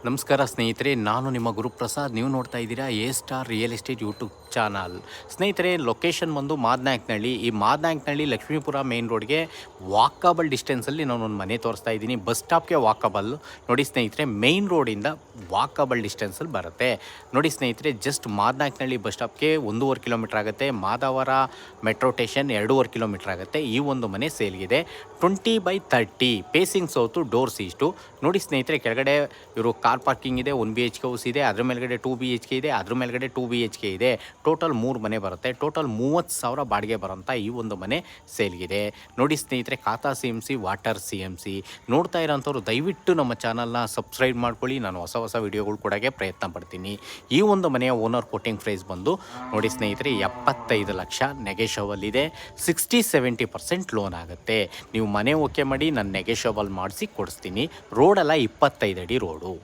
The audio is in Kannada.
ನಮಸ್ಕಾರ ಸ್ನೇಹಿತರೆ, ನಾನು ನಿಮ್ಮ ಗುರುಪ್ರಸಾದ್. ನೀವು ನೋಡ್ತಾ ಇದ್ದೀರಾ a star real estate YouTube channel. ಸ್ನೇಹಿತರೆ, ಲೊಕೇಶನ್ ಬಂದು ಮಾದನಾಯಕನಹಳ್ಳಿ. ಈ ಮಾದನಾಯಕನಹಳ್ಳಿ ಲಕ್ಷ್ಮೀಪುರ ಮೇನ್ ರೋಡ್ಗೆ ವಾಕಬಲ್ ಡಿಸ್ಟೆನ್ಸಲ್ಲಿ ನಾನು ಒಂದು ಮನೆ ತೋರಿಸ್ತಾ ಇದ್ದೀನಿ. ಬಸ್ ಸ್ಟಾಪ್ಗೆ ವಾಕಬಲ್. ನೋಡಿ ಸ್ನೇಹಿತರೆ, ಮೇನ್ ರೋಡಿಂದ ವಾಕಬಲ್ ಡಿಸ್ಟೆನ್ಸಲ್ಲಿ ಬರುತ್ತೆ. ನೋಡಿ ಸ್ನೇಹಿತರೆ, ಜಸ್ಟ್ ಮಾದನಾಯಕನಹಳ್ಳಿ ಬಸ್ ಸ್ಟಾಪ್ಗೆ 1.5 ಕಿಲೋಮೀಟ್ರ್ ಆಗುತ್ತೆ. ಮಾದವರ ಮೆಟ್ರೋ ಸ್ಟೇಷನ್ 2.5 ಕಿಲೋಮೀಟ್ರ್ ಆಗುತ್ತೆ. ಈ ಒಂದು ಮನೆ ಸೇಲ್ಗಿದೆ. 20/30 ಪೇಸಿಂಗ್ ಸೌತು, ಡೋರ್ಸ್ ಈಸ್ಟು. ನೋಡಿ ಸ್ನೇಹಿತರೆ, ಕೆಳಗಡೆ ಇವರು ಕಾರ್ ಪಾರ್ಕಿಂಗ್ ಇದೆ, 1 BHK ಹೌಸ್ ಇದೆ, ಅದ್ರ ಮೇಲ್ಗಡೆ 2 BHK ಇದೆ, ಅದ್ರ ಮೇಲ್ಗಡೆ 2 BHK ಇದೆ. ಟೋಟಲ್ 3 ಮನೆ ಬರುತ್ತೆ. ಟೋಟಲ್ 30,000 ಬಾಡಿಗೆ ಬರೋಂಥ ಈ ಒಂದು ಮನೆ ಸೇಲ್ಗಿದೆ. ನೋಡಿ ಸ್ನೇಹಿತರೆ, ಖಾತಾ CMC, ವಾಟರ್ CMC. ನೋಡ್ತಾ ಇರೋಂಥವ್ರು ದಯವಿಟ್ಟು ನಮ್ಮ ಚಾನಲ್ನ ಸಬ್ಸ್ಕ್ರೈಬ್ ಮಾಡ್ಕೊಳ್ಳಿ. ನಾನು ಹೊಸ ವಿಡಿಯೋಗಳು ಕೊಡೋಕ್ಕೆ ಪ್ರಯತ್ನ ಪಡ್ತೀನಿ. ಈ ಒಂದು ಮನೆಯ ಓನರ್ ಕೋಟಿಂಗ್ ಪ್ರೈಸ್ ಬಂದು ನೋಡಿ ಸ್ನೇಹಿತರೆ 75 ಲಕ್ಷ ನೆಗೆಷಬಲ್ ಇದೆ. 60-70% ಲೋನ್ ಆಗುತ್ತೆ. ನೀವು ಮನೆ ಓಕೆ ಮಾಡಿ, ನಾನು ನೆಗೆಷಬಲ್ ಮಾಡಿಸಿ ಕೊಡಿಸ್ತೀನಿ. ರೋಡೆಲ್ಲ 25 ಅಡಿ ರೋಡು.